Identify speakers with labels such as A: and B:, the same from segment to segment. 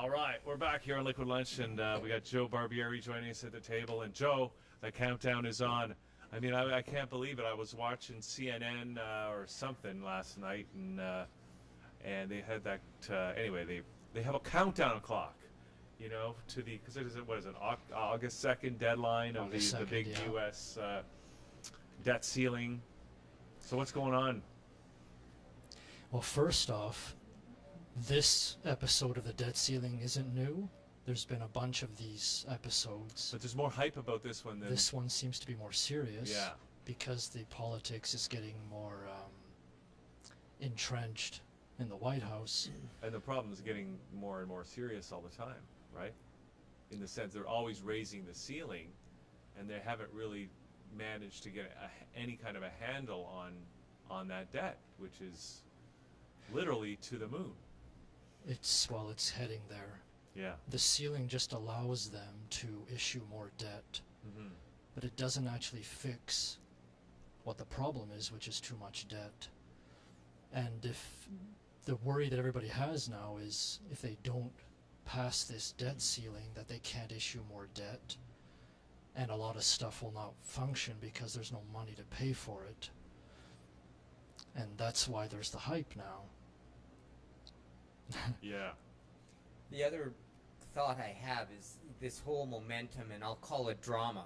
A: All right, we're back here on Liquid Lunch, and we got Joe Barbieri joining us at the table. And Joe, the countdown is on. I mean, I can't believe it. I was watching CNN or something last night, and they had that. Anyway, they have a countdown clock, you know, to the because it is what is it August 2nd deadline of the big U.S. Debt ceiling. So what's going on?
B: Well, first off, this episode of the debt ceiling isn't new. There's been a bunch of these episodes.
A: But there's more hype about this one than...
B: This one seems to be more serious.
A: Yeah.
B: Because the politics is getting more entrenched in the White House.
A: And the problem is getting more and more serious all the time, right? In the sense they're always raising the ceiling, and they haven't really managed to get any kind of a handle on that debt, which is literally to the moon.
B: It's heading there.
A: Yeah.
B: The ceiling just allows them to issue more debt, but it doesn't actually fix what the problem is, which is too much debt. And if the worry that everybody has now is if they don't pass this debt ceiling, that they can't issue more debt, and a lot of stuff will not function because there's no money to pay for it. And that's why there's the hype now.
A: Yeah.
C: The other thought I have is this whole momentum, and I'll call it drama,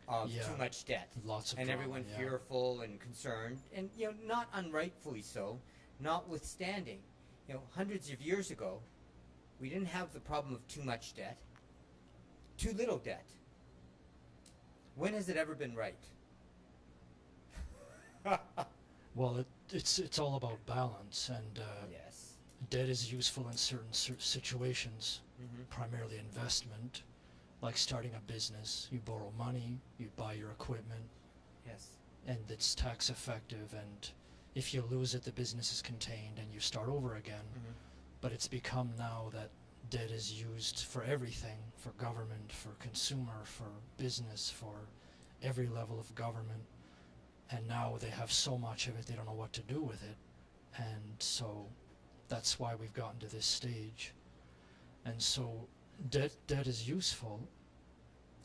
C: of too much debt.
B: Lots of
C: and
B: drama,
C: everyone fearful and concerned, and not unrightfully so, notwithstanding. Hundreds of years ago, we didn't have the problem of too much debt, too little debt. When has it ever been right?
B: Well, it's all about balance, and
C: yes.
B: Debt is useful in certain situations, primarily investment, like starting a business. You borrow money, you buy your equipment,
C: yes,
B: and it's tax effective, and if you lose it, the business is contained and you start over again. But it's become now that debt is used for everything, for government, for consumer, for business, for every level of government, and now they have so much of it they don't know what to do with it, and so that's why we've gotten to this stage. And so debt is useful,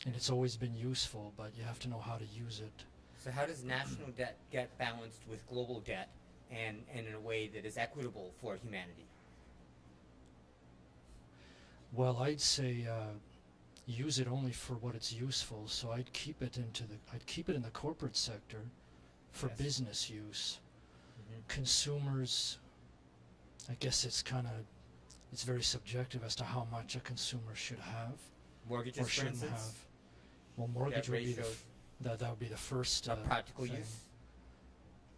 B: and it's always been useful, but you have to know how to use it.
C: So how does national debt get balanced with global debt and in a way that is equitable for humanity?
B: Well, I'd say use it only for what it's useful. So I'd keep it in the corporate sector for business use. Consumers, I guess it's very subjective as to how much a consumer should have
C: Mortgages,
B: or shouldn't
C: for instance?
B: have. Well, mortgage would be that would be the first
C: practical
B: thing.
C: use.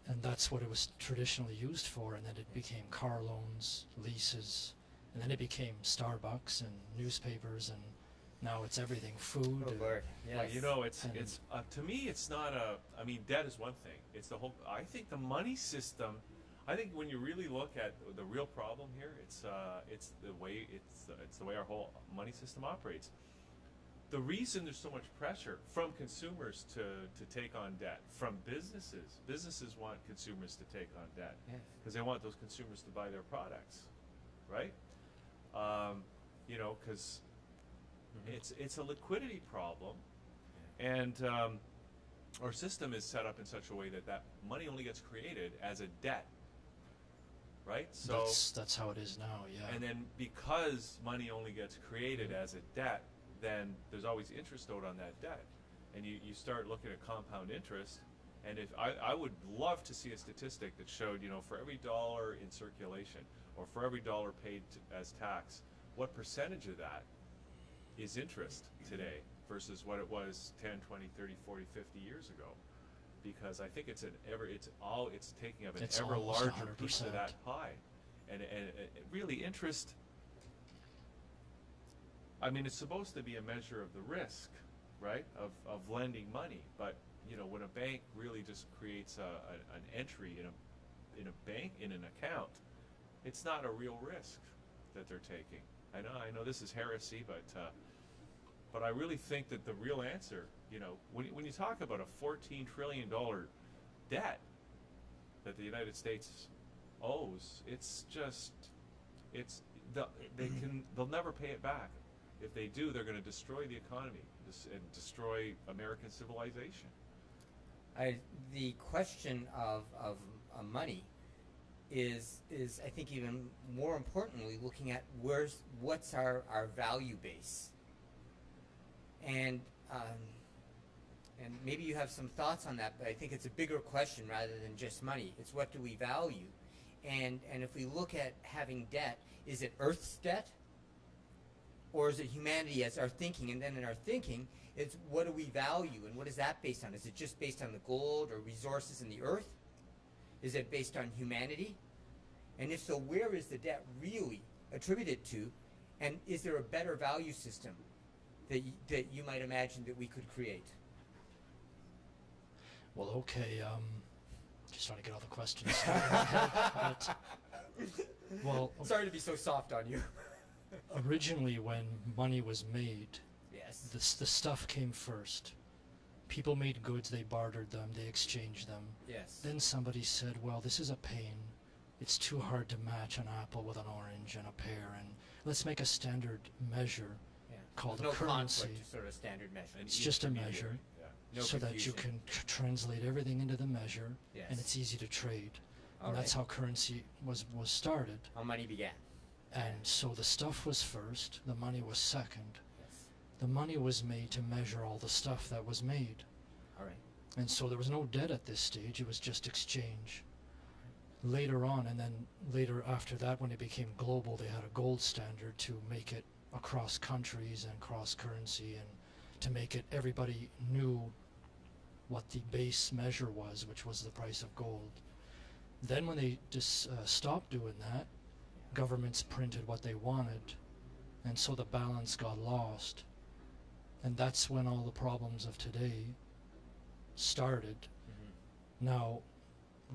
B: And that's what it was traditionally used for, and then it became car loans, leases, and then it became Starbucks and newspapers, and now it's everything, food.
C: Oh Lord, yes.
A: It's to me, it's not I mean, debt is one thing. It's the whole. I think the money system. I think when you really look at the real problem here, it's the way our whole money system operates. The reason there's so much pressure from consumers to take on debt, from businesses want consumers to take on debt because they want those consumers to buy their products, right? Because it's a liquidity problem, and our system is set up in such a way that money only gets created as a debt. Right? So
B: that's how it is now, yeah.
A: And then because money only gets created as a debt, then there's always interest owed on that debt. And you start looking at compound interest, and if I would love to see a statistic that showed, for every dollar in circulation or for every dollar paid as tax, what percentage of that is interest today versus what it was 10, 20, 30, 40, 50 years ago. Because I think it's taking up an ever larger
B: 100%.
A: piece of that pie, and really interest. I mean, it's supposed to be a measure of the risk, right, of lending money. But when a bank really just creates an entry in an account, it's not a real risk that they're taking. I know this is heresy, but I really think that the real answer, when you talk about a $14 trillion debt that the United States owes, it's they'll never pay it back. If they do, they're going to destroy the economy and destroy American civilization.
C: The question of money is I think even more importantly looking at what's our value base, and maybe you have some thoughts on that, but I think it's a bigger question rather than just money. It's what do we value, and if we look at having debt, is it Earth's debt, or is it humanity as our thinking? And then in our thinking, it's what do we value, and what is that based on? Is it just based on the gold or resources in the earth? Is it based on humanity? And if so, where is the debt really attributed to? And is there a better value system that you might imagine that we could create?
B: Well, okay, just trying to get all the questions started in my head, but, well,
C: Sorry to be so soft on you.
B: originally when money was made,
C: Yes.
B: the stuff came first. People made goods, they bartered them, they exchanged them.
C: Yes.
B: Then somebody said, well, this is a pain. It's too hard to match an apple with an orange and a pear, and let's make a standard measure
C: Yeah.
B: called
C: There's
B: a
C: no
B: currency.
C: conflict to sort of standard measure.
A: An
B: It's just a
A: intermediary,
B: measure.
A: yeah.
C: No
B: So that you
C: confusion.
B: can translate everything into the measure,
C: Yes.
B: and it's easy to trade.
C: All
B: And that's
C: right.
B: how currency was started.
C: How money began.
B: And so the stuff was first, the money was second.
C: Yes.
B: The money was made to measure all the stuff that was made.
C: All right.
B: And so there was no debt at this stage, it was just exchange. Later on, and then later after that, when it became global, they had a gold standard to make it across countries and cross currency, and to make it everybody knew what the base measure was, which was the price of gold. Then when they just stopped doing that, governments printed what they wanted, and so the balance got lost. And that's when all the problems of today started.
C: Mm-hmm.
B: Now,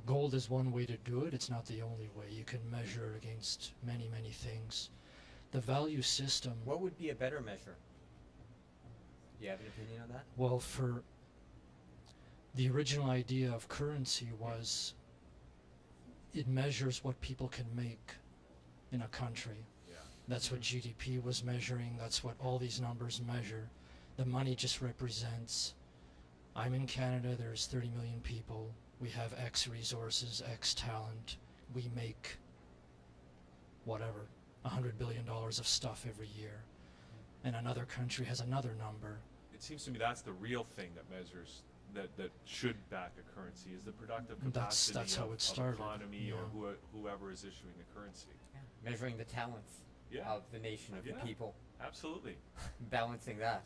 B: gold is one way to do it. It's not the only way. You can measure against many, many things. The value system,
C: What would be a better measure? Do you have an opinion on that?
B: well, for the original idea of currency was it measures what people can make in a country.
A: Yeah.
B: That's what GDP was measuring. That's what all these numbers measure. The money just represents, I'm in Canada, there's 30 million people. We have X resources, X talent. We make whatever, $100 billion of stuff every year. And another country has another number.
A: It seems to me that's the real thing that measures, that should back a currency, is the productive capacity
B: That's how it
A: of
B: started,
A: economy, or
B: yeah.
A: whoever is issuing the currency.
C: Yeah. Measuring the talents
A: Yeah.
C: of the nation, of
A: Yeah.
C: the people.
A: Absolutely.
C: Balancing that.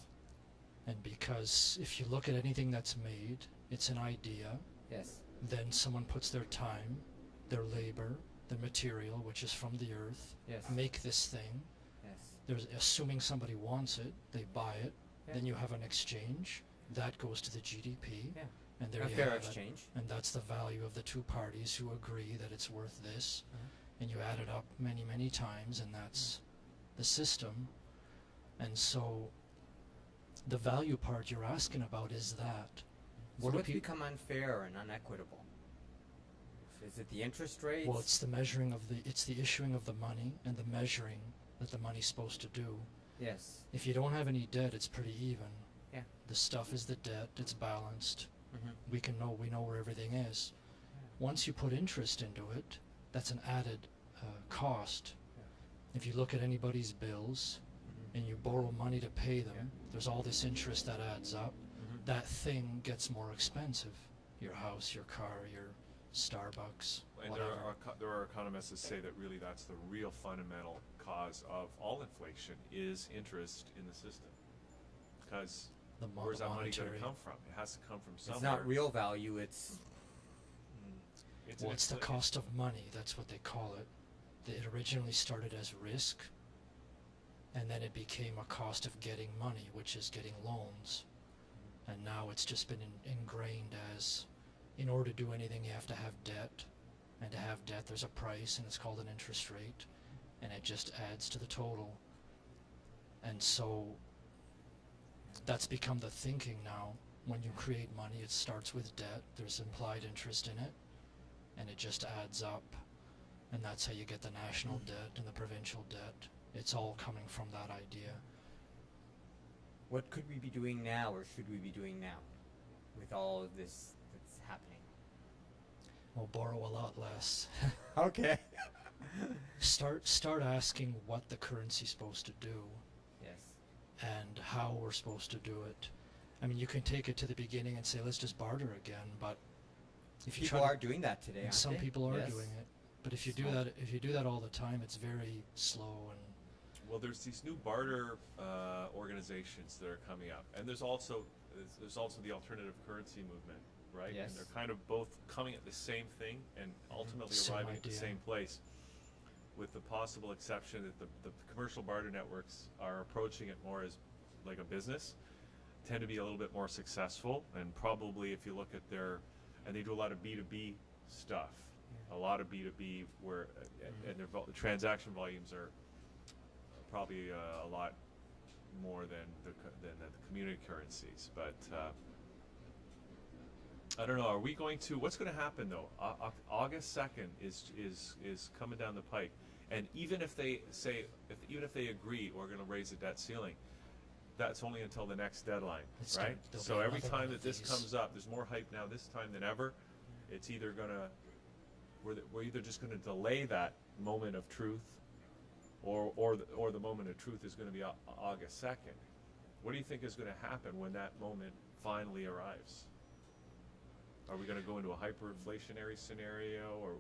B: And because if you look at anything that's made, it's an idea.
C: Yes.
B: Then someone puts their time, their labor, their material, which is from the earth,
C: Yes.
B: make this thing.
C: Yes.
B: There's assuming somebody wants it, they buy it.
C: Yeah.
B: Then you have an exchange that goes to the GDP,
C: Yeah.
B: and there
C: A
B: you
C: fair
B: have
C: exchange.
B: it. And that's the value of the two parties who agree that it's worth this. And you add it up many, many times, and that's the system. And so the value part you're asking about is that.
C: So
B: What do
C: what's
B: peop-
C: become unfair and unequitable? Is it the interest rates?
B: Well, it's the measuring of it's the issuing of the money and the measuring that the money's supposed to do.
C: Yes.
B: If you don't have any debt, it's pretty even.
C: Yeah.
B: The stuff is the debt, it's balanced.
C: Mm-hmm.
B: We know where everything is. Once you put interest into it, that's an added cost.
C: Yeah.
B: If you look at anybody's bills and you borrow money to pay them,
C: Yeah.
B: there's all this interest that adds up.
C: Mm-hmm.
B: That thing gets more expensive. Your house, your car, your Starbucks,
A: And
B: whatever.
A: there are economists that say that really that's the real fundamental cause of all inflation is interest in the system. Because where's that money going to come from? It has to come from somewhere.
C: It's not real value. It's
B: Well, it's the
A: infl-
B: cost of money. That's what they call it. It originally started as risk, and then it became a cost of getting money, which is getting loans. And now it's just been ingrained as, in order to do anything, you have to have debt. And to have debt, there's a price, and it's called an interest rate. And it just adds to the total. And so that's become the thinking now. When you create money, it starts with debt. There's implied interest in it. And it just adds up. and that's how you get the national debt and the provincial debt. It's all coming from that idea.
C: What could we be doing now, or should we be doing now, with all of this that's happening?
B: We'll borrow a lot less.
C: Okay.
B: Start asking what the currency's supposed to do
C: Yes.
B: and how we're supposed to do it. I mean, you can take it to the beginning and say, let's just barter again, but if you
C: People
B: try
C: are doing that today,
B: and
C: aren't
B: some
C: they?
B: people are
C: Yes.
B: doing it, but if you do
C: Small.
B: that all the time, it's very slow. And
A: Well, there's these new barter organizations that are coming up, and there's also the alternative currency movement, right?
C: Yes.
A: And they're kind of both coming at the same thing and ultimately
B: Same
A: arriving at the
B: idea.
A: same place, with the possible exception that the commercial barter networks are approaching it more as like a business, tend to be a little bit more successful, and probably if you look at and they do a lot of B2B stuff, a lot of B2B where and their transaction volumes are probably a lot more than the community currencies, but I don't know. Are we going to? What's going to happen though? August 2nd is coming down the pike, and even if they agree we're going to raise the debt ceiling, that's only until the next deadline, right?
B: there'll
A: So
B: be
A: every
B: another
A: time
B: one
A: that
B: of
A: this
B: these.
A: comes up, there's more hype now this time than ever. It's either we're either just going to delay that moment of truth, or the moment of truth is going to be August 2nd. What do you think is going to happen when that moment finally arrives? Are we going to go into a hyperinflationary scenario, or what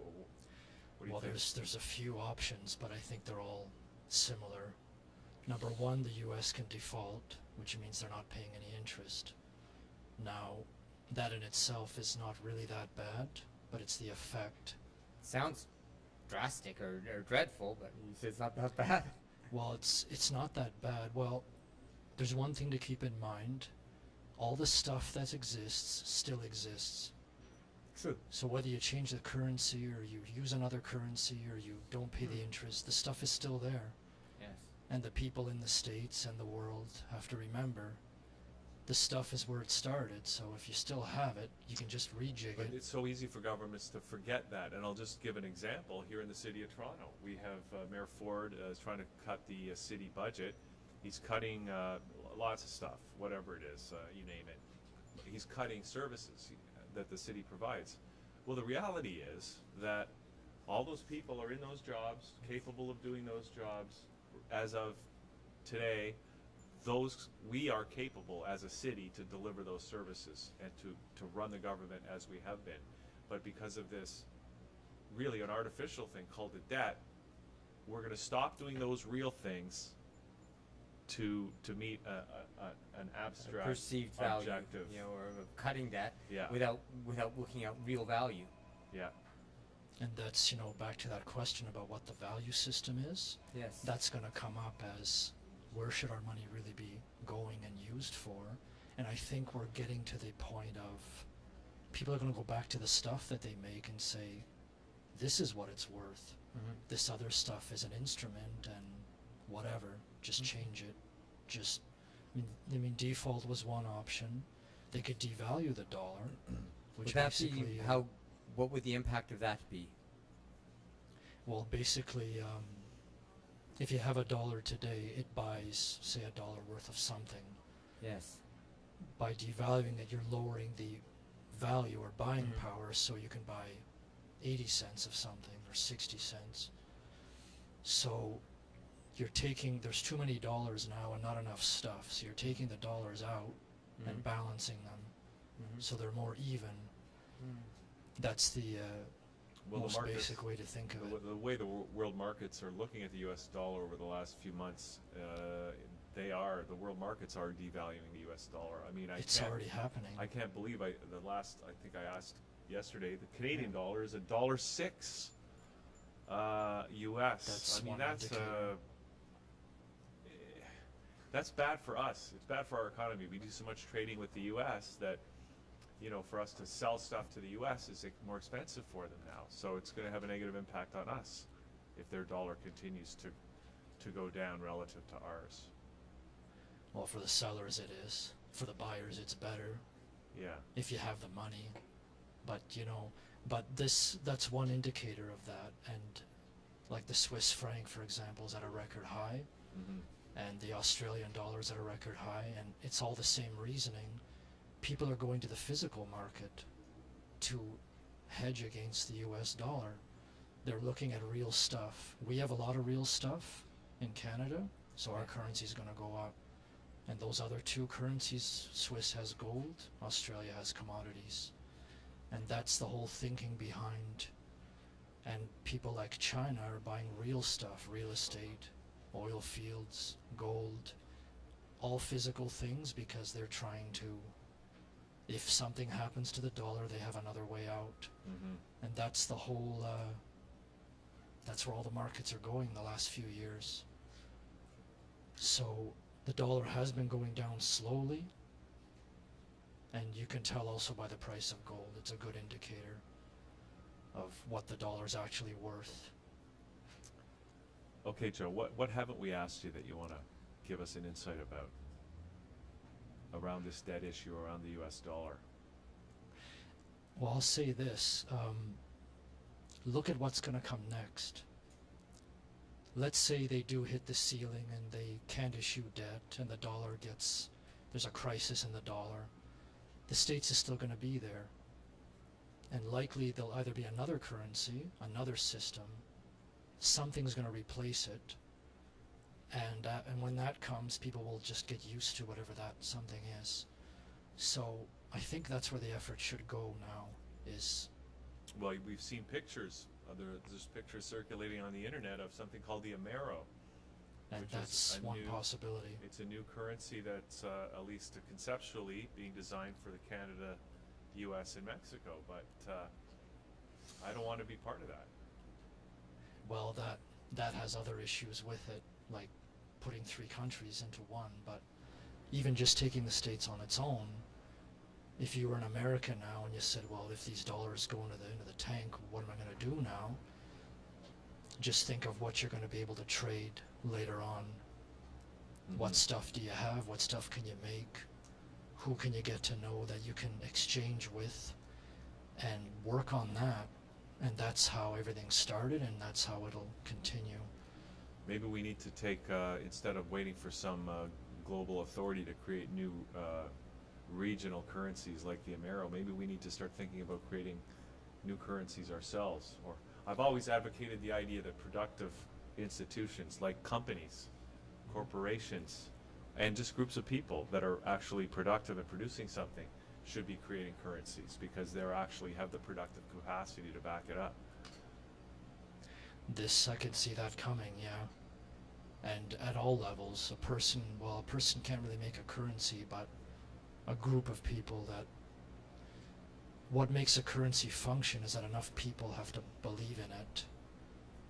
A: do you
B: well,
A: think?
B: there's a few options, but I think they're all similar. Number one, the U.S. can default, which means they're not paying any interest. Now, that in itself is not really that bad, but it's the effect.
C: Sounds drastic or dreadful, but you say it's not that bad.
B: Well, it's not that bad. Well, there's one thing to keep in mind. All the stuff that exists still exists.
C: True.
B: So whether you change the currency or you use another currency or you don't pay the interest, the stuff is still there.
C: Yes.
B: And the people in the States and the world have to remember the stuff is where it started. So if you still have it, you can just rejig
A: But
B: it.
A: it's so easy for governments to forget that. And I'll just give an example. Here in the city of Toronto, we have Mayor Ford is trying to cut the city budget. He's cutting lots of stuff, whatever it is, you name it. He's cutting services that the city provides. Well, the reality is that all those people are in those jobs, capable of doing those jobs. As of today, we are capable as a city to deliver those services and to run the government as we have been. But because of this really an artificial thing called the debt, we're going to stop doing those real things to meet an abstract
C: Perceived value,
A: objective.
C: or of cutting that
A: Yeah.
C: without looking at real value.
A: Yeah.
B: And that's, back to that question about what the value system is.
C: Yes.
B: That's going to come up as where should our money really be going and used for. And I think we're getting to the point of people are going to go back to the stuff that they make and say, this is what it's worth.
C: Mhm.
B: This other stuff is an instrument and whatever, just change it. I mean, default was one option. They could devalue the dollar, which
C: Would that
B: basically,
C: be what would the impact of that be?
B: well, basically, if you have a dollar today, it buys, say, a dollar worth of something.
C: Yes.
B: By devaluing it, you're lowering the value or buying
C: Mhm.
B: power, so you can buy 80 cents of something or 60 cents. So there's too many dollars now and not enough stuff, so you're taking the dollars out and
C: Mhm.
B: balancing them
C: Mhm.
B: so they're more even.
C: Mm.
B: That's the
A: Well,
B: most
A: the markets,
B: basic way to think of it.
A: the way the world markets are looking at the U.S. dollar over the last few months, the world markets are devaluing the U.S. dollar. I mean,
B: It's already happening.
A: I can't believe I think I asked yesterday, the Canadian dollar is $1.06 U.S.
B: That's
A: I mean,
B: one
A: that's
B: indicator.
A: that's bad for us. It's bad for our economy. We do so much trading with the U.S. that, for us to sell stuff to the U.S. is more expensive for them now. So it's going to have a negative impact on us if their dollar continues to go down relative to ours.
B: Well, for the sellers it is. For the buyers it's better
A: Yeah.
B: if you have the money. But that's one indicator of that. And Like the Swiss franc, for example, is at a record high, and the Australian dollar is at a record high, and it's all the same reasoning. People are going to the physical market to hedge against the US dollar. They're looking at real stuff. We have a lot of real stuff in Canada, so our currency is going to go up. And those other two currencies, Swiss has gold, Australia has commodities. And that's the whole thinking behind. And people like China are buying real stuff, real estate, oil fields, gold, all physical things, because they're trying to, if something happens to the dollar, they have another way out. And that's the whole, that's where all the markets are going the last few years. So the dollar has been going down slowly, and you can tell also by the price of gold. It's a good indicator of what the dollar is actually worth.
A: Okay, Joe, what haven't we asked you that you want to give us an insight about around this debt issue, around the US dollar?
B: Well, I'll say this. Look at what's going to come next. Let's say they do hit the ceiling and they can't issue debt and the dollar gets, there's a crisis in the dollar. The States is still going to be there. And likely there'll either be another currency, another system, something's going to replace it. And when that comes, people will just get used to whatever that something is. So I think that's where the effort should go now, is...
A: Well, we've seen pictures. There's pictures circulating on the internet of something called the Amero.
B: And that's one possibility.
A: It's a new currency that's, at least conceptually, being designed for the Canada, US, and Mexico. But I don't want to be part of that.
B: Well, that has other issues with it, like putting three countries into one. But even just taking the States on its own, if you were in America now and you said, well, if these dollars go into the tank, what am I going to do now? Just think of what you're going to be able to trade later on. What stuff do you have? What stuff can you make? Who can you get to know that you can exchange with? And work on that. And that's how everything started, and that's how it'll continue.
A: Maybe we need to take, instead of waiting for some global authority to create new regional currencies like the Amero, maybe we need to start thinking about creating new currencies ourselves. Or I've always advocated the idea that productive institutions like companies, corporations, and just groups of people that are actually productive at producing something should be creating currencies, because they actually have the productive capacity to back it up.
B: I could see that coming, yeah. And at all levels, a person can't really make a currency, but a group of people that, what makes a currency function is that enough people have to believe in it.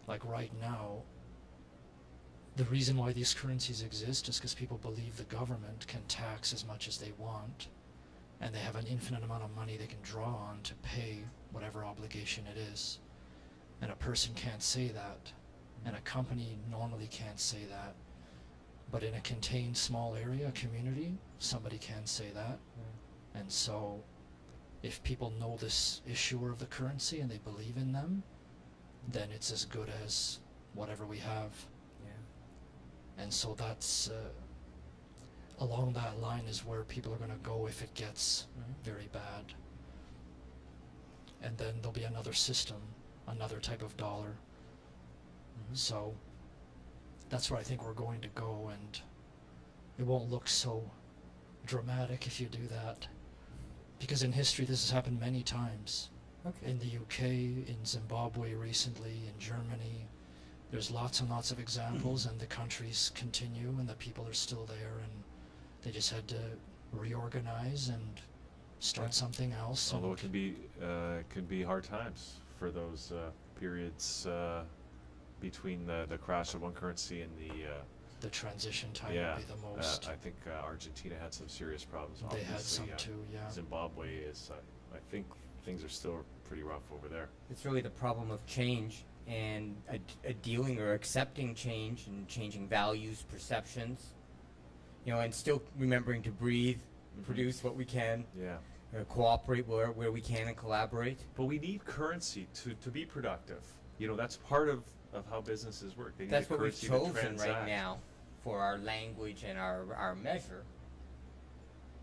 B: Like right now, the reason why these currencies exist is because people believe the government can tax as much as they want, and they have an infinite amount of money they can draw on to pay whatever obligation it is. And a person can't say that, and a company normally can't say that. But in a contained small area, a community, somebody can say that. And so if people know this issuer of the currency and they believe in them, then it's as good as whatever we have. And so that's along that line is where people are going to go if it gets very bad. And then there'll be another system, another type of dollar. So that's where I think we're going to go, and it won't look so dramatic if you do that. Because in history this has happened many times. In the UK, in Zimbabwe recently, in Germany. There's lots and lots of examples, and the countries continue, and the people are still there, and they just had to reorganize and start something else.
A: Although it can be hard times for those periods between the crash of one currency and
B: the transition time would be the most.
A: I think Argentina had some serious problems.
B: They had some too, yeah.
A: Zimbabwe is, I think things are still pretty rough over there.
C: It's really the problem of change and a dealing or accepting change and changing values, perceptions, and still remembering to breathe, produce what we can, cooperate where we can and collaborate.
A: But we need currency to be productive. That's part of of how businesses work. They need
C: That's
A: a
C: what we've
A: currency to
C: chosen
A: transact.
C: right now for our language and our measure.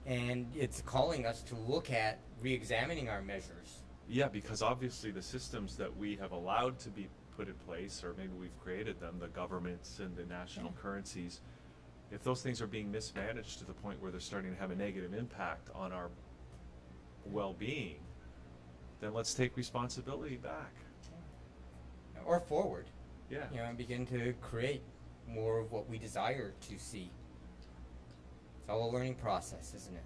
C: And it's calling us to look at re-examining our measures.
A: Yeah, because obviously the systems that we have allowed to be put in place, or maybe we've created them, the governments and the national currencies, if those things are being mismanaged to the point where they're starting to have a negative impact on our well-being, then let's take responsibility back.
C: Or forward.
A: Yeah.
C: You know, and begin to create more of what we desire to see. It's all a learning process, isn't it?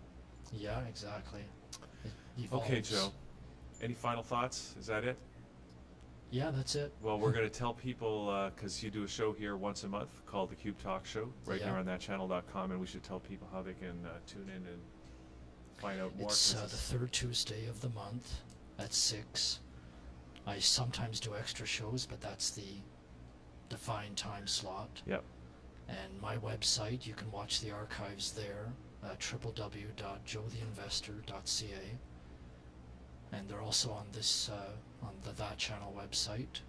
B: Yeah, exactly. It evolves.
A: Okay, Joe. Any final thoughts? Is that it?
B: Yeah, that's it.
A: Well, we're going to tell people, because you do a show here once a month called the Cube Talk Show, right
B: Yeah.
A: here on ThatChannel.com, and we should tell people how they can tune in and find out more.
B: It's
A: 'cause
B: the third Tuesday of the month at 6. I sometimes do extra shows, but that's the defined time slot.
A: Yep.
B: And my website, you can watch the archives there, www.joetheinvestor.ca. And they're also on this on the That Channel website.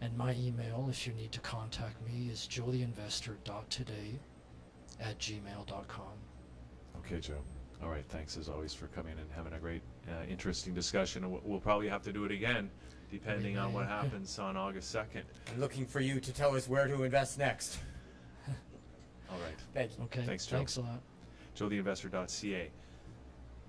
B: And my email, if you need to contact me, is joetheinvestor.today@gmail.com.
A: Okay, Joe. All right. Thanks as always for coming and having a great, interesting discussion. And we'll probably have to do it again, depending on what happens on August 2nd.
C: I'm looking for you to tell us where to invest next.
A: All right.
C: Thank you.
B: Okay,
A: Thanks, Joe.
B: thanks a lot.
A: joetheinvestor.ca.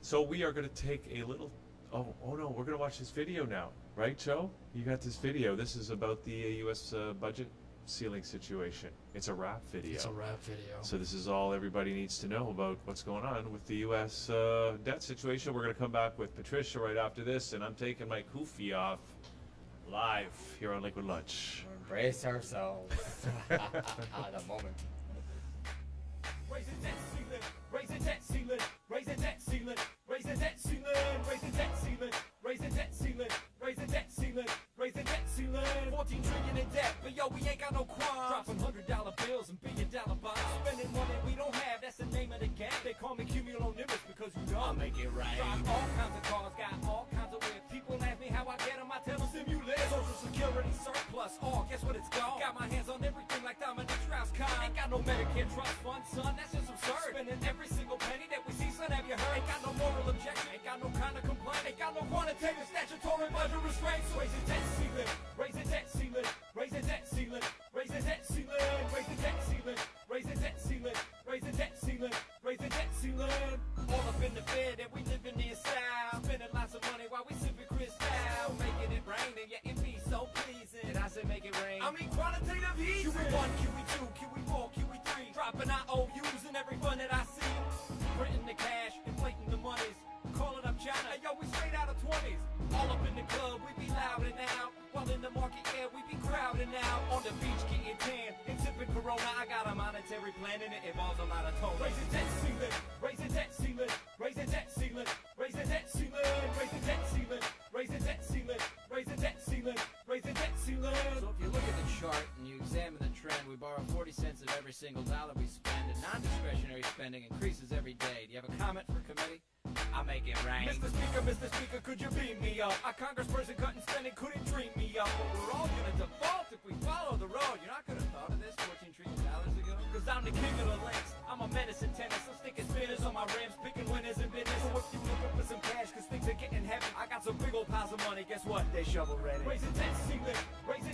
A: So we are going to take a little. Oh no, we're going to watch this video now, right, Joe? You got this video. This is about the U.S. Budget ceiling situation. It's a wrap video.
B: It's a rap video.
A: So this is all everybody needs to know about what's going on with the U.S. Debt situation. We're going to come back with Patricia right after this, and I'm taking my kufi off live here on Liquid Lunch.
C: Embrace ourselves. The moment.
D: Raise the debt ceiling, raise the debt ceiling, raise the debt ceiling, raise the debt ceiling, raise the debt ceiling, raise the debt ceiling, raise the debt ceiling, raise the debt ceiling. 14 trillion in debt, but yo, we ain't got no qualms. Dropping $100 bills and billion-dollar bonds. Spending money we don't have, that's the name of the game. They call me cumulonimbus because you know I'll make it right. Drive all kinds of cars, got all kinds of whips. People ask me how I get them, I tell them simulate. Social security surplus, oh, guess what it's called? Got my hands on everything like Dominic Strauss-Kahn. Ain't got no Medicare trust fund, son, that's just absurd. Spending every single penny that we see, son, have you heard? Ain't got no moral objection, ain't got no kind of complaint. Ain't got no quantitative statutory budget restraints. Raise the debt ceiling, raise the debt ceiling, raise the debt ceiling, raise the debt ceiling, raise the debt ceiling, raise the debt ceiling, raise the debt ceiling, raise the debt ceiling. All up in the bed and we living in style, spending lots of money while we sipping crystal, making it rain and yet it be so pleasing. And I say make it rain, I mean quantitative easing. QE1, QE2, QE4, QE3, dropping IOUs in every fund that I see. Printing the cash, inflating the monies, calling up China, hey, yo, we straight out of 20s. All up in the club, we be loud and out. While in the market air, we be crowding out. On the beach getting tan and sipping Corona. I got a monetary plan and it involves a lot of tone. Raise the debt ceiling, raise the debt ceiling, raise the debt ceiling, raise the debt ceiling, raise the debt ceiling, raise the debt ceiling, raise the debt ceiling, raise the debt ceiling.
E: So if you look at the chart and you examine the trend, we borrow 40 cents of every single dollar we spend, and non-discretionary spending increases every day. Do you have a comment for committee? I'll make it rain.
D: Mr. Speaker, could you beam me up? A congressperson cutting spending couldn't dream me up. But we're all gonna default if we follow the road. You're not gonna thought of this $14 trillion ago? Cause I'm the king of the links. I'm a medicine tennis. I'm sticking spinners on my rims, picking winners in business. So if you looking for some cash, cause things are getting heavy, I got some big old piles of money. Guess what? They shovel ready. Raise the debt ceiling, raise